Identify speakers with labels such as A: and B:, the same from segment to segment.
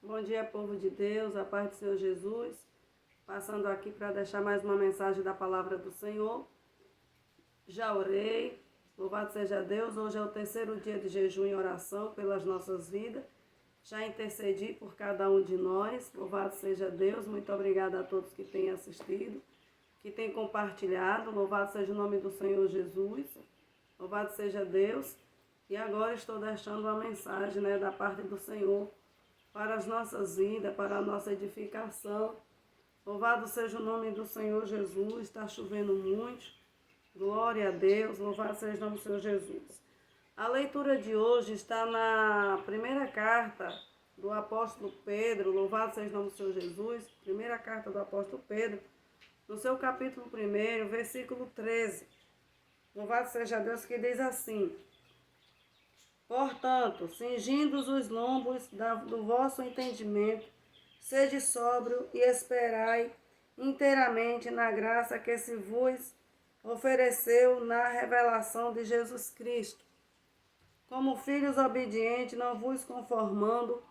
A: Bom dia, povo de Deus, a paz do Senhor Jesus. Passando aqui para deixar mais uma mensagem da palavra do Senhor. Já orei, louvado seja Deus. Hoje é o terceiro dia de jejum e oração pelas nossas vidas. Já intercedi por cada um de nós, louvado seja Deus. Muito obrigada a todos que têm assistido, que têm compartilhado. Louvado seja o nome do Senhor Jesus. Louvado seja Deus. E agora estou deixando uma mensagem, da parte do Senhor para as nossas vidas, para a nossa edificação. Louvado seja o nome do Senhor Jesus. Está chovendo muito. Glória a Deus. Louvado seja o nome do Senhor Jesus. A leitura de hoje está na primeira carta do apóstolo Pedro. Louvado seja o nome do Senhor Jesus. Primeira carta do apóstolo Pedro, no seu capítulo 1, versículo 13. Louvado seja Deus, que diz assim: portanto, cingindo os lombos do vosso entendimento, sede sóbrio e esperai inteiramente na graça que se vos ofereceu na revelação de Jesus Cristo. Como filhos obedientes, não vos conformando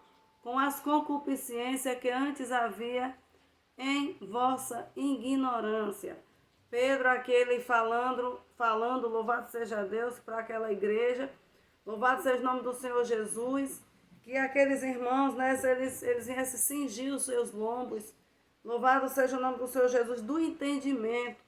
A: com as concupiscências que antes havia em vossa ignorância. Pedro, aquele falando, louvado seja Deus, para aquela igreja. Louvado seja o nome do Senhor Jesus, que aqueles irmãos, eles iam se cingir os seus lombos. Louvado seja o nome do Senhor Jesus, do entendimento,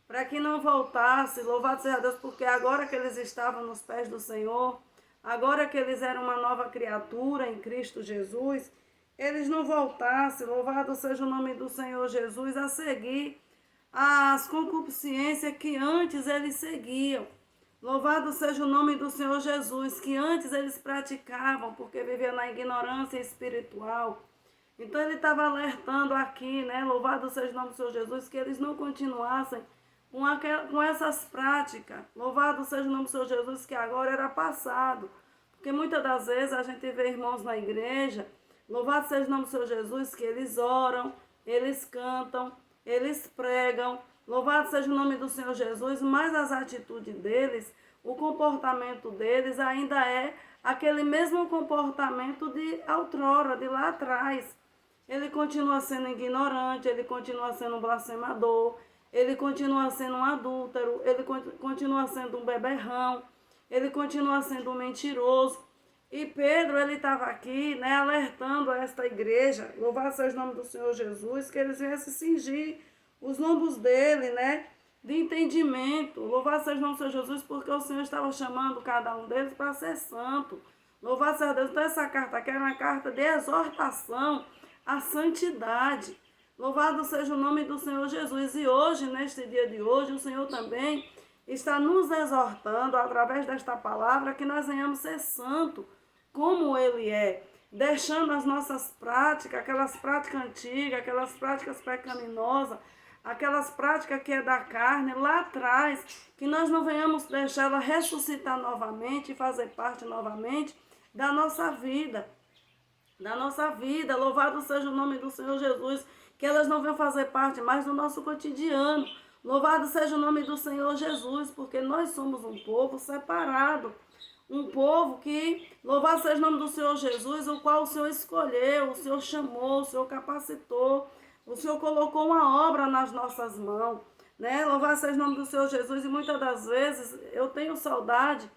A: para que não voltasse. Louvado seja Deus, porque agora que eles estavam nos pés do Senhor, agora que eles eram uma nova criatura em Cristo Jesus, eles não voltassem. Louvado seja o nome do Senhor Jesus, a seguir as concupiscências que antes eles seguiam. Louvado seja o nome do Senhor Jesus, que antes eles praticavam, porque viviam na ignorância espiritual. Então ele estava alertando aqui, louvado seja o nome do Senhor Jesus, que eles não continuassem com essas práticas. Louvado seja o nome do Senhor Jesus, que agora era passado. Porque muitas das vezes a gente vê irmãos na igreja, louvado seja o nome do Senhor Jesus, que eles oram, eles cantam, eles pregam. Louvado seja o nome do Senhor Jesus, mas as atitudes deles, o comportamento deles ainda é aquele mesmo comportamento de outrora, de lá atrás. Ele continua sendo ignorante, ele continua sendo um blasfemador, ele continua sendo um adúltero, ele continua sendo um beberrão, ele continua sendo um mentiroso. E Pedro, ele estava aqui, alertando a esta igreja, louvado seja o nome do Senhor Jesus, que eles iam se cingir os lombos dele, de entendimento. Louvado seja o nome do Senhor Jesus, porque o Senhor estava chamando cada um deles para ser santo. Louvado seja Deus. Então essa carta aqui é uma carta de exortação à santidade. Louvado seja o nome do Senhor Jesus. E hoje, neste dia de hoje, o Senhor também está nos exortando, através desta palavra, que nós venhamos ser santos, como Ele é. Deixando as nossas práticas, aquelas práticas antigas, aquelas práticas pecaminosas, aquelas práticas que é da carne, lá atrás, que nós não venhamos deixar ela ressuscitar novamente e fazer parte novamente da nossa vida. Da nossa vida, louvado seja o nome do Senhor Jesus, que elas não venham fazer parte mais do nosso cotidiano. Louvado seja o nome do Senhor Jesus, porque nós somos um povo separado. Um povo que, louvado seja o nome do Senhor Jesus, o qual o Senhor escolheu, o Senhor chamou, o Senhor capacitou, o Senhor colocou uma obra nas nossas mãos, Louvado seja o nome do Senhor Jesus. E muitas das vezes eu tenho saudade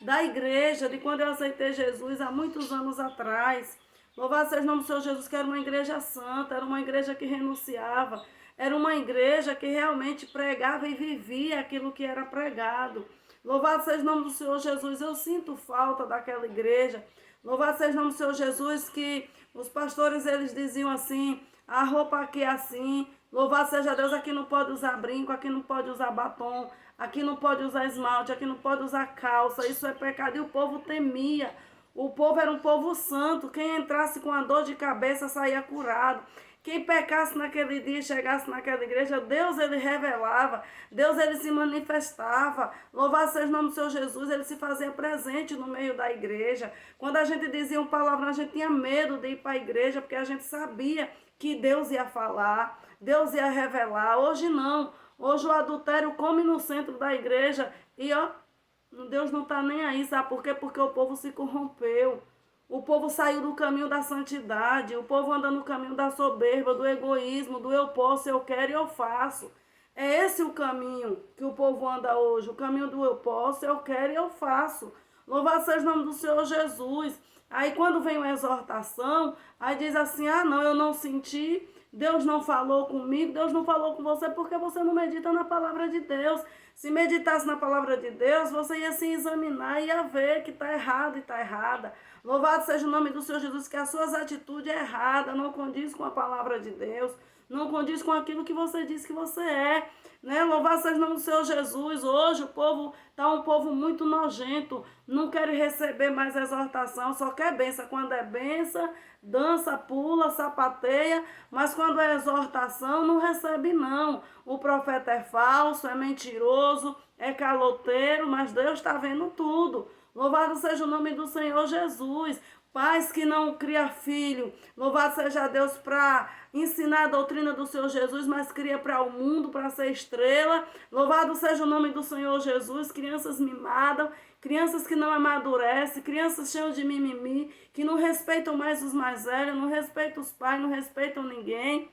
A: da igreja, de quando eu aceitei Jesus há muitos anos atrás. Louvado seja o nome do Senhor Jesus, que era uma igreja santa, era uma igreja que renunciava, era uma igreja que realmente pregava e vivia aquilo que era pregado. Louvado seja o nome do Senhor Jesus. Eu sinto falta daquela igreja. Louvado seja o nome do Senhor Jesus, que os pastores, eles diziam assim: a roupa aqui é assim. Louvado seja Deus, aqui não pode usar brinco, aqui não pode usar batom, aqui não pode usar esmalte, aqui não pode usar calça. Isso é pecado. E o povo temia. O povo era um povo santo. Quem entrasse com a dor de cabeça saía curado. Quem pecasse naquele dia e chegasse naquela igreja, Deus ele revelava, Deus ele se manifestava. Louvado seja o nome do Senhor Jesus, ele se fazia presente no meio da igreja. Quando a gente dizia um palavrão, a gente tinha medo de ir para a igreja, porque a gente sabia que Deus ia falar, Deus ia revelar. Hoje não, hoje o adultério come no centro da igreja e Deus não está nem aí, sabe por quê? Porque o povo se corrompeu. O povo saiu do caminho da santidade, o povo anda no caminho da soberba, do egoísmo, do eu posso, eu quero e eu faço. É esse o caminho que o povo anda hoje, o caminho do eu posso, eu quero e eu faço. Louvado seja o nome do Senhor Jesus. Aí quando vem uma exortação, aí diz assim, ah não, eu não senti, Deus não falou comigo, Deus não falou com você porque você não medita na palavra de Deus. Se meditasse na palavra de Deus, você ia se examinar e ia ver que está errado e está errada. Louvado seja o nome do Senhor Jesus, que as suas atitudes é errada, não condiz com a palavra de Deus, não condiz com aquilo que você diz que você é. Né? Louvado seja o nome do Senhor Jesus. Hoje o povo está um povo muito nojento, não quer receber mais exortação, só quer benção. Quando é benção, dança, pula, sapateia, mas quando é exortação, não recebe não. O profeta é falso, é mentiroso, é caloteiro, mas Deus está vendo tudo. Louvado seja o nome do Senhor Jesus. Pais que não cria filho, louvado seja Deus para ensinar a doutrina do Senhor Jesus, mas cria para o mundo, para ser estrela. Louvado seja o nome do Senhor Jesus. Crianças mimadas, crianças que não amadurecem, crianças cheias de mimimi, que não respeitam mais os mais velhos, não respeitam os pais, não respeitam ninguém.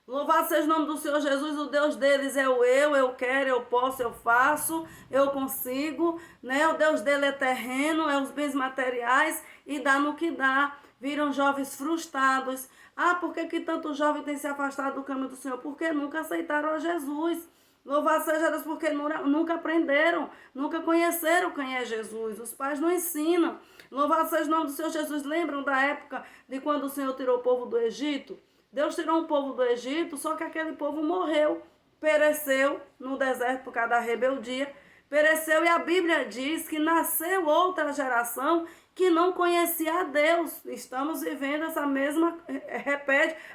A: Louvado seja o nome do Senhor Jesus, o Deus deles é o eu quero, eu posso, eu faço, eu consigo, né? O Deus dele é terreno, é os bens materiais e dá no que dá. Viram jovens frustrados. Ah, por que tanto jovem tem se afastado do caminho do Senhor? Porque nunca aceitaram a Jesus. Louvado seja Deus, porque nunca aprenderam, nunca conheceram quem é Jesus. Os pais não ensinam. Louvado seja o nome do Senhor Jesus. Lembram da época de quando o Senhor tirou o povo do Egito? Deus tirou um povo do Egito, só que aquele povo morreu, pereceu no deserto por causa da rebeldia, pereceu e a Bíblia diz que nasceu outra geração que não conhecia a Deus. Estamos vivendo essa mesma,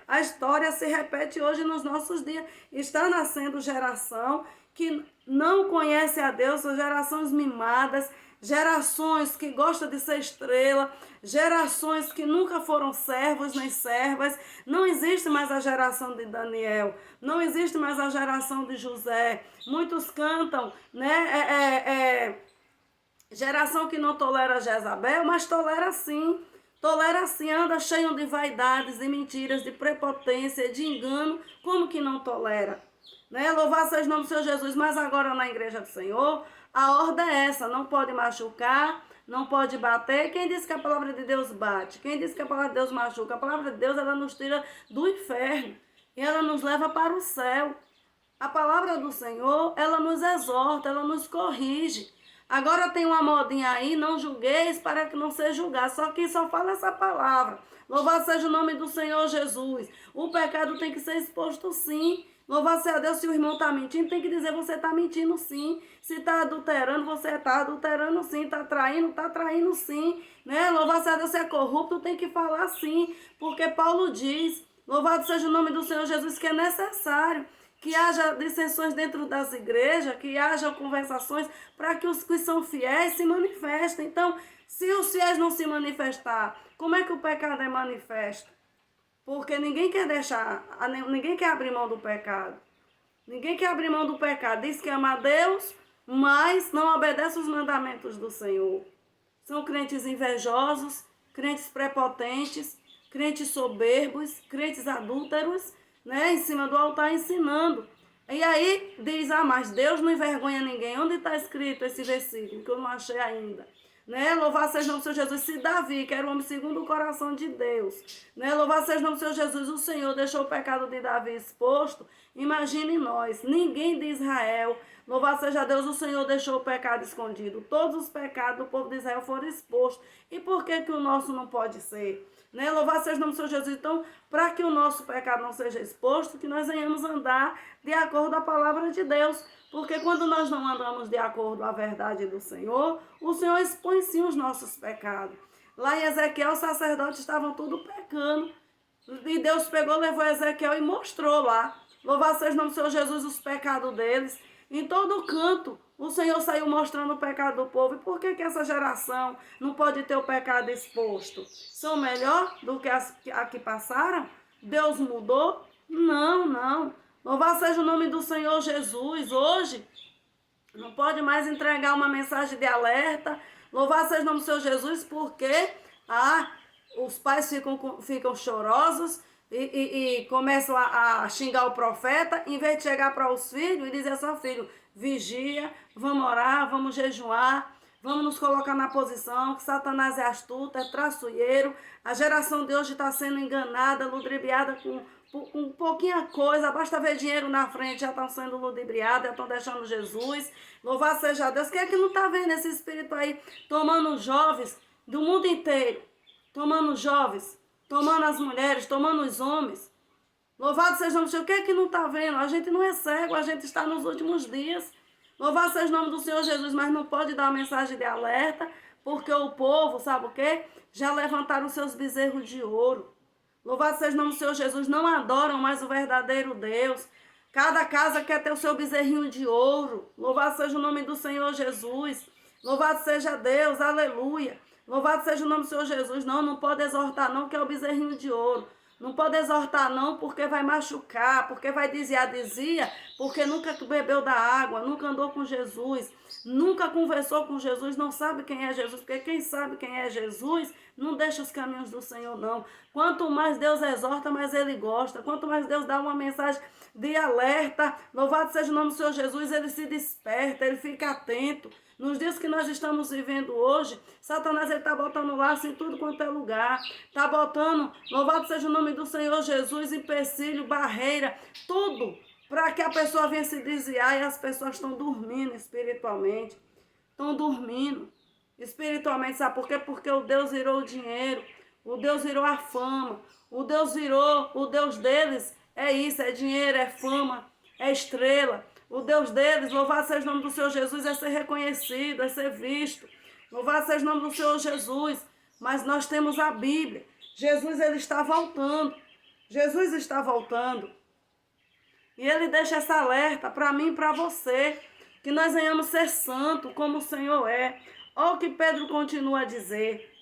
A: a história se repete hoje nos nossos dias. Está nascendo geração que não conhece a Deus, são gerações mimadas, gerações que gostam de ser estrela, gerações que nunca foram servos nem servas. Não existe mais a geração de Daniel, não existe mais a geração de José. Muitos cantam, né? Geração que não tolera Jezabel, mas tolera sim. Tolera sim, anda cheio de vaidades, de mentiras, de prepotência, de engano. Como que não tolera? Né? Louvado seja o nome do Senhor Jesus, mas agora na igreja do Senhor, a ordem é essa, não pode machucar, não pode bater. Quem disse que a palavra de Deus bate? Quem disse que a palavra de Deus machuca? A palavra de Deus, ela nos tira do inferno e ela nos leva para o céu. A palavra do Senhor, ela nos exorta, ela nos corrige. Agora tem uma modinha aí, não julgueis para que não seja julgado. Só que só fala essa palavra. Louvado seja o nome do Senhor Jesus. O pecado tem que ser exposto sim. Louvado seja Deus, se o irmão está mentindo, tem que dizer você está mentindo sim. Se está adulterando, você está adulterando sim. Está traindo sim. Né? Louvado seja Deus, se é corrupto, tem que falar sim. Porque Paulo diz, louvado seja o nome do Senhor Jesus, que é necessário que haja dissensões dentro das igrejas, que haja conversações para que os que são fiéis se manifestem. Então, se os fiéis não se manifestar, como é que o pecado é manifesto? Porque ninguém quer abrir mão do pecado. Ninguém quer abrir mão do pecado. Diz que ama a Deus, mas não obedece os mandamentos do Senhor. São crentes invejosos, crentes prepotentes, crentes soberbos, crentes adúlteros, né, em cima do altar ensinando. E aí diz, mas Deus não envergonha ninguém. Onde está escrito esse versículo, que eu não achei ainda? Né? Louvado seja o nome do Senhor Jesus. Se Davi, que era o homem segundo o coração de Deus, né? Louvado seja o nome do Senhor Jesus, o Senhor deixou o pecado de Davi exposto. Imagine nós, ninguém de Israel, louvado seja Deus, o Senhor deixou o pecado escondido. Todos os pecados do povo de Israel foram expostos. E por que o nosso não pode ser? Né? Louvado seja o nome do Senhor Jesus. Então, para que o nosso pecado não seja exposto, que nós venhamos andar de acordo com a palavra de Deus. Porque quando nós não andamos de acordo com a verdade do Senhor, o Senhor expõe sim os nossos pecados. Lá em Ezequiel, os sacerdotes estavam tudo pecando. E Deus pegou, levou Ezequiel e mostrou lá. Louvado seja o nome do Senhor Jesus, os pecados deles. Em todo canto, o Senhor saiu mostrando o pecado do povo. E por que essa geração não pode ter o pecado exposto? São melhor do que as que passaram? Deus mudou? Não. Louvado seja o nome do Senhor Jesus. Hoje, não pode mais entregar uma mensagem de alerta. Louvado seja o nome do Senhor Jesus, porque Ah, os pais ficam chorosos e começam a xingar o profeta, em vez de chegar para os filhos e dizer assim: filho, vigia, vamos orar, vamos jejuar, vamos nos colocar na posição, que Satanás é astuto, é traiçoeiro, a geração de hoje está sendo enganada, ludibriada com pouquinha coisa, basta ver dinheiro na frente, já estão sendo ludibriados, já estão deixando Jesus. Louvado seja Deus. Quem é que não está vendo esse espírito aí tomando os jovens do mundo inteiro? Tomando os jovens, tomando as mulheres, tomando os homens. Louvado seja o Senhor. Quem é que não está vendo? A gente não é cego, a gente está nos últimos dias. Louvado seja o nome do Senhor Jesus, mas não pode dar uma mensagem de alerta, porque o povo, sabe o quê? Já levantaram os seus bezerros de ouro. Louvado seja o nome do Senhor Jesus, não adoram mais o verdadeiro Deus. Cada casa quer ter o seu bezerrinho de ouro. Louvado seja o nome do Senhor Jesus. Louvado seja Deus, aleluia. Louvado seja o nome do Senhor Jesus. Não pode exortar não, que é o bezerrinho de ouro. Não pode exortar não, porque vai machucar, porque vai desviar, porque nunca bebeu da água, nunca andou com Jesus, nunca conversou com Jesus, não sabe quem é Jesus, porque quem sabe quem é Jesus, não deixa os caminhos do Senhor não. Quanto mais Deus exorta, mais Ele gosta. Quanto mais Deus dá uma mensagem de alerta, louvado seja o nome do Senhor Jesus, Ele se desperta, Ele fica atento. Nos dias que nós estamos vivendo hoje, Satanás está botando laço em tudo quanto é lugar. Está botando, louvado seja o nome do Senhor Jesus, empecilho, barreira, tudo para que a pessoa venha se desviar, e as pessoas estão dormindo espiritualmente. Estão dormindo espiritualmente, sabe por quê? Porque o Deus virou o dinheiro, o Deus virou a fama, o Deus virou, o Deus deles é isso, é dinheiro, é fama, é estrela. O Deus deles, louvado seja o nome do Senhor Jesus, é ser reconhecido, é ser visto. Louvado seja o nome do Senhor Jesus. Mas nós temos a Bíblia. Jesus, Ele está voltando. Jesus está voltando. E Ele deixa essa alerta para mim e para você, que nós venhamos ser santos como o Senhor é. Olha o que Pedro continua a dizer.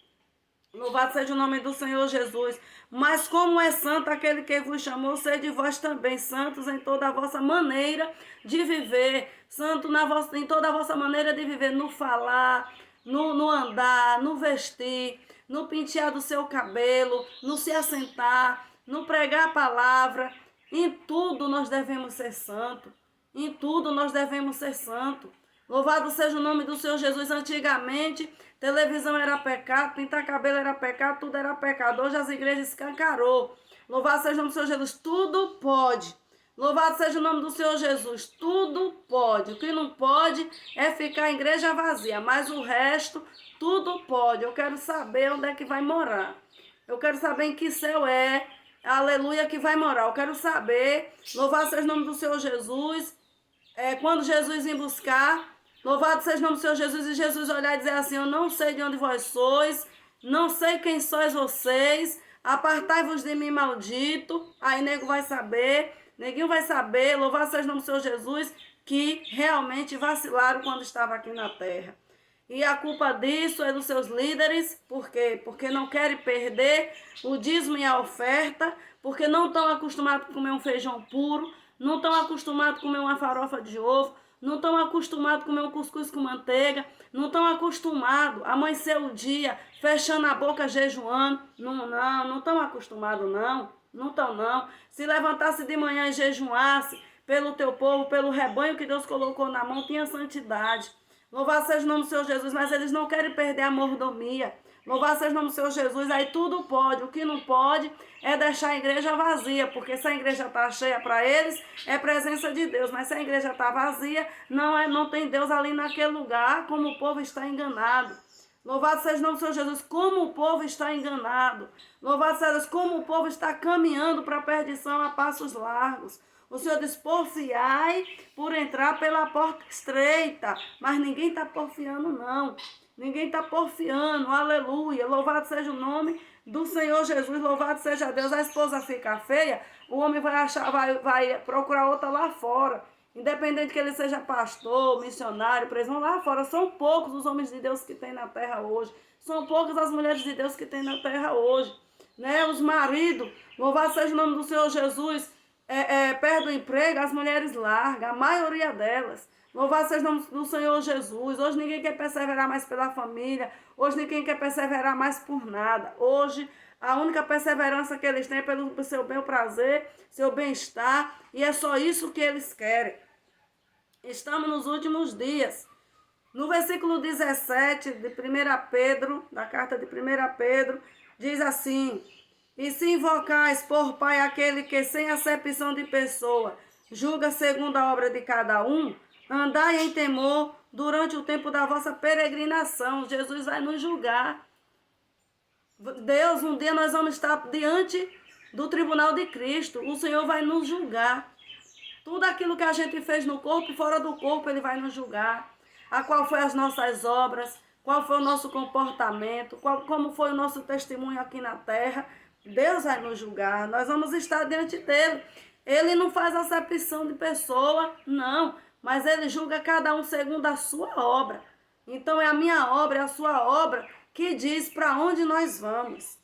A: Louvado seja o nome do Senhor Jesus. Mas como é santo aquele que vos chamou, sede vós também santos em toda a vossa maneira de viver. Santo em toda a vossa maneira de viver, no falar, no andar, no vestir, no pentear do seu cabelo, no se assentar, no pregar a palavra. Em tudo nós devemos ser santos. Em tudo nós devemos ser santos. Louvado seja o nome do Senhor Jesus. Antigamente, televisão era pecado, pintar cabelo era pecado, tudo era pecado. Hoje as igrejas escancarou. Louvado seja o nome do Senhor Jesus. Tudo pode. Louvado seja o nome do Senhor Jesus. Tudo pode. O que não pode é ficar a igreja vazia, mas o resto, tudo pode. Eu quero saber onde é que vai morar. Eu quero saber em que céu é, aleluia, que vai morar. Eu quero saber, louvado seja o nome do Senhor Jesus, quando Jesus vir buscar, louvado seja o nome do Senhor Jesus, e Jesus olhar e dizer assim: eu não sei de onde vós sois, não sei quem sois vocês, apartai-vos de mim, maldito. Aí nego vai saber, neguinho vai saber, louvado seja o nome do Senhor Jesus, que realmente vacilaram quando estava aqui na terra. E a culpa disso é dos seus líderes. Por quê? Porque não querem perder o dízimo e a oferta, porque não estão acostumados a comer um feijão puro, não estão acostumados a comer uma farofa de ovo, não estão acostumados a comer um cuscuz com manteiga, não estão acostumados a amanhecer o dia fechando a boca jejuando. Não estão acostumados não. Não estão não. Se levantasse de manhã e jejuasse pelo teu povo, pelo rebanho que Deus colocou na mão, tinha santidade. Louvado seja o nome do Senhor Jesus, mas eles não querem perder a mordomia. Louvado seja o nome do Senhor Jesus, aí tudo pode. O que não pode é deixar a igreja vazia, porque se a igreja está cheia para eles, é presença de Deus. Mas se a igreja está vazia, não tem Deus ali naquele lugar, como o povo está enganado. Louvado seja o nome do Senhor Jesus, como o povo está enganado. Louvado seja Deus, como o povo está caminhando para a perdição a passos largos. O Senhor diz: porfiai por entrar pela porta estreita. Mas ninguém está porfiando, não. Ninguém está porfiando, aleluia. Louvado seja o nome do Senhor Jesus, louvado seja Deus. A esposa fica feia, o homem vai procurar outra lá fora. Independente que ele seja pastor, missionário, preso, vão lá fora. São poucos os homens de Deus que tem na terra hoje. São poucas as mulheres de Deus que tem na terra hoje. Né? Os maridos, louvado seja o nome do Senhor Jesus, perdem o emprego, as mulheres largam, a maioria delas. Louvado seja o nome do Senhor Jesus. Hoje ninguém quer perseverar mais pela família. Hoje ninguém quer perseverar mais por nada. Hoje a única perseverança que eles têm é pelo seu bem prazer, seu bem-estar. E é só isso que eles querem. Estamos nos últimos dias. No versículo 17 de 1 Pedro, da carta de 1 Pedro, diz assim: E se invocais por Pai aquele que sem acepção de pessoa julga segundo a obra de cada um, andai em temor durante o tempo da vossa peregrinação. Jesus vai nos julgar. Deus, um dia nós vamos estar diante do tribunal de Cristo. O Senhor vai nos julgar. Tudo aquilo que a gente fez no corpo e fora do corpo, Ele vai nos julgar. A qual foi as nossas obras, qual foi o nosso comportamento, como foi o nosso testemunho aqui na terra. Deus vai nos julgar, nós vamos estar diante dele. Ele não faz acepção de pessoa, não, mas ele julga cada um segundo a sua obra. Então é a minha obra, é a sua obra que diz para onde nós vamos.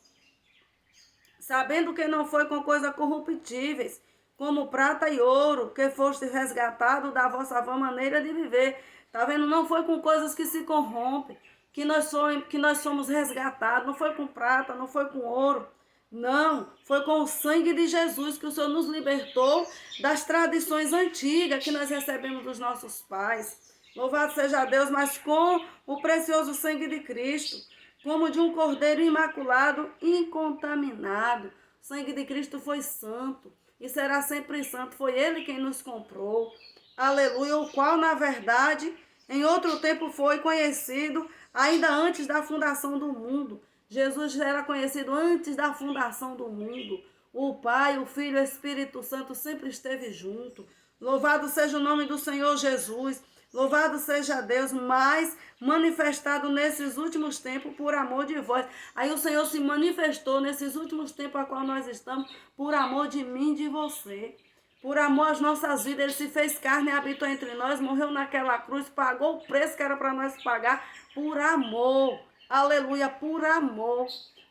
A: Sabendo que não foi com coisas corruptíveis, como prata e ouro, que foste resgatado da vossa vã maneira de viver. Tá vendo? Não foi com coisas que se corrompem, que nós somos resgatados. Não foi com prata, não foi com ouro. Não, foi com o sangue de Jesus que o Senhor nos libertou das tradições antigas que nós recebemos dos nossos pais. Louvado seja Deus, mas com o precioso sangue de Cristo, como de um cordeiro imaculado, incontaminado. O sangue de Cristo foi santo e será sempre santo. Foi Ele quem nos comprou. Aleluia, o qual, na verdade, em outro tempo foi conhecido, ainda antes da fundação do mundo. Jesus já era conhecido antes da fundação do mundo. O Pai, o Filho e o Espírito Santo sempre esteve junto. Louvado seja o nome do Senhor Jesus. Louvado seja Deus, mas manifestado nesses últimos tempos por amor de vós. Aí o Senhor se manifestou nesses últimos tempos a qual nós estamos, por amor de mim e de você. Por amor às nossas vidas, Ele se fez carne e habitou entre nós, morreu naquela cruz, pagou o preço que era para nós pagar, por amor. Aleluia, por amor.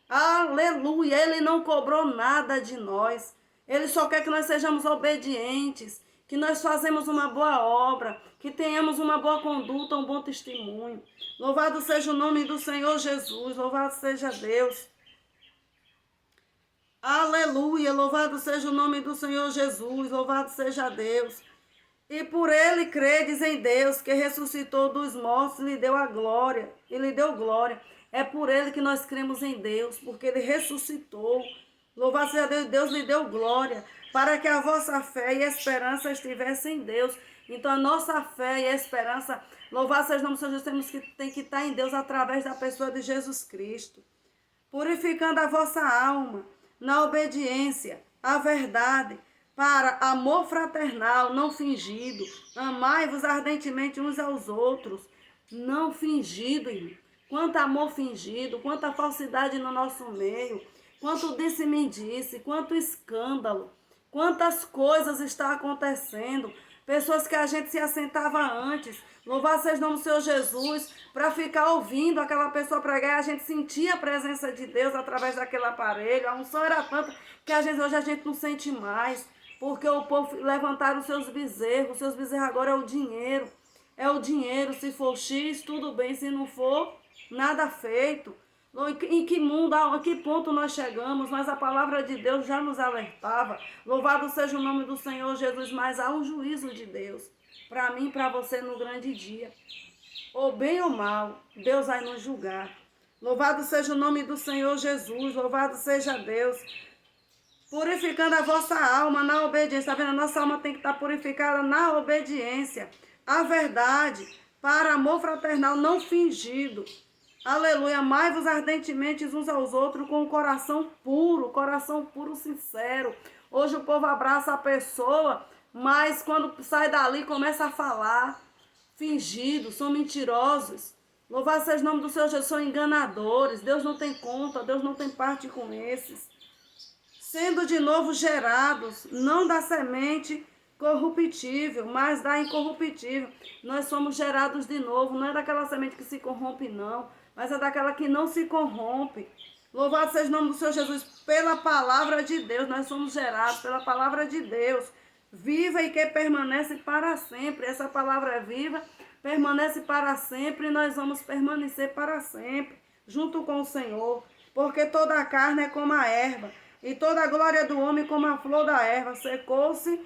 A: Aleluia, Ele não cobrou nada de nós. Ele só quer que nós sejamos obedientes, que nós fazemos uma boa obra, que tenhamos uma boa conduta, um bom testemunho. Louvado seja o nome do Senhor Jesus, louvado seja Deus. Aleluia, louvado seja o nome do Senhor Jesus, louvado seja Deus. E por ele credes em Deus, que ressuscitou dos mortos e lhe deu a glória, e lhe deu glória. É por ele que nós cremos em Deus, porque ele ressuscitou. Louvado seja Deus, Deus lhe deu glória, para que a vossa fé e esperança estivessem em Deus. Então a nossa fé e a esperança, louvado seja o nome do Senhor Jesus, tem que estar em Deus através da pessoa de Jesus Cristo. Purificando a vossa alma na obediência à verdade, para amor fraternal, não fingido. Amai-vos ardentemente uns aos outros, não fingido, irmão. Quanto amor fingido, quanta falsidade no nosso meio, quanto disse-me-disse, quanto escândalo, quantas coisas está acontecendo. Pessoas que a gente se assentava antes, louvado seja o nome do Senhor Jesus, para ficar ouvindo aquela pessoa pregar, a gente sentia a presença de Deus através daquele aparelho. A unção era tanta que hoje a gente não sente mais, porque o povo levantaram os seus bezerros agora é o dinheiro. É o dinheiro, se for X, tudo bem, se não for, nada feito. Em que mundo, a que ponto nós chegamos? Mas a palavra de Deus já nos alertava. Louvado seja o nome do Senhor Jesus, mas há um juízo de Deus para mim e para você no grande dia. Ou bem ou mal, Deus vai nos julgar. Louvado seja o nome do Senhor Jesus, louvado seja Deus. Purificando a vossa alma na obediência. Está vendo? A nossa alma tem que estar purificada na obediência. A verdade, para amor fraternal não fingido. Aleluia, amai-vos ardentemente uns aos outros com o coração puro, sincero. Hoje o povo abraça a pessoa, mas quando sai dali começa a falar, fingidos, são mentirosos. Louvado seja o nome do Senhor Jesus, são enganadores. Deus não tem conta, Deus não tem parte com esses. Sendo de novo gerados, não da semente corruptível, mas da incorruptível. Nós somos gerados de novo, não é daquela semente que se corrompe, não, mas é daquela que não se corrompe. Louvado seja o nome do Senhor Jesus, pela palavra de Deus, nós somos gerados pela palavra de Deus, viva e que permanece para sempre. Essa palavra é viva, permanece para sempre, e nós vamos permanecer para sempre, junto com o Senhor. Porque toda a carne é como a erva, e toda a glória do homem como a flor da erva. Secou-se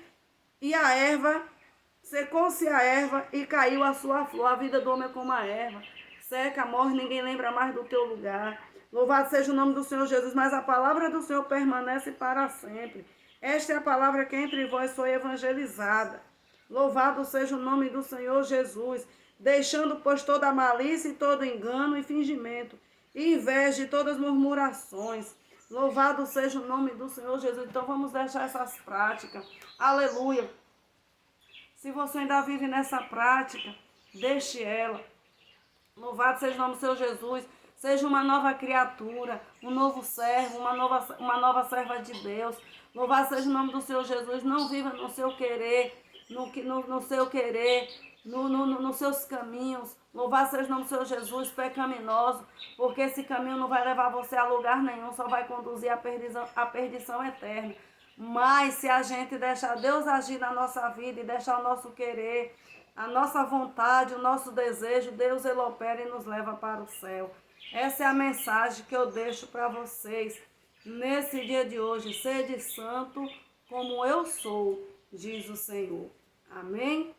A: a erva e caiu a sua flor. A vida do homem é como a erva. Seca, morre, ninguém lembra mais do teu lugar. Louvado seja o nome do Senhor Jesus, mas a palavra do Senhor permanece para sempre. Esta é a palavra que entre vós foi evangelizada. Louvado seja o nome do Senhor Jesus, deixando, pois, toda malícia e todo engano e fingimento, e inveja e todas murmurações. Louvado seja o nome do Senhor Jesus. Então vamos deixar essas práticas. Aleluia. Se você ainda vive nessa prática, deixe ela. Louvado seja o nome do Senhor Jesus. Seja uma nova criatura, um novo servo, uma nova serva de Deus. Louvado seja o nome do Senhor Jesus. Não viva no seu querer, no seu querer, nos seus caminhos. Louvado seja o nome do Senhor Jesus, pecaminoso, porque esse caminho não vai levar você a lugar nenhum, só vai conduzir à perdição eterna. Mas se a gente deixar Deus agir na nossa vida e deixar o nosso querer, a nossa vontade, o nosso desejo, Deus ele opera e nos leva para o céu. Essa é a mensagem que eu deixo para vocês nesse dia de hoje. Sede santo como eu sou, diz o Senhor. Amém?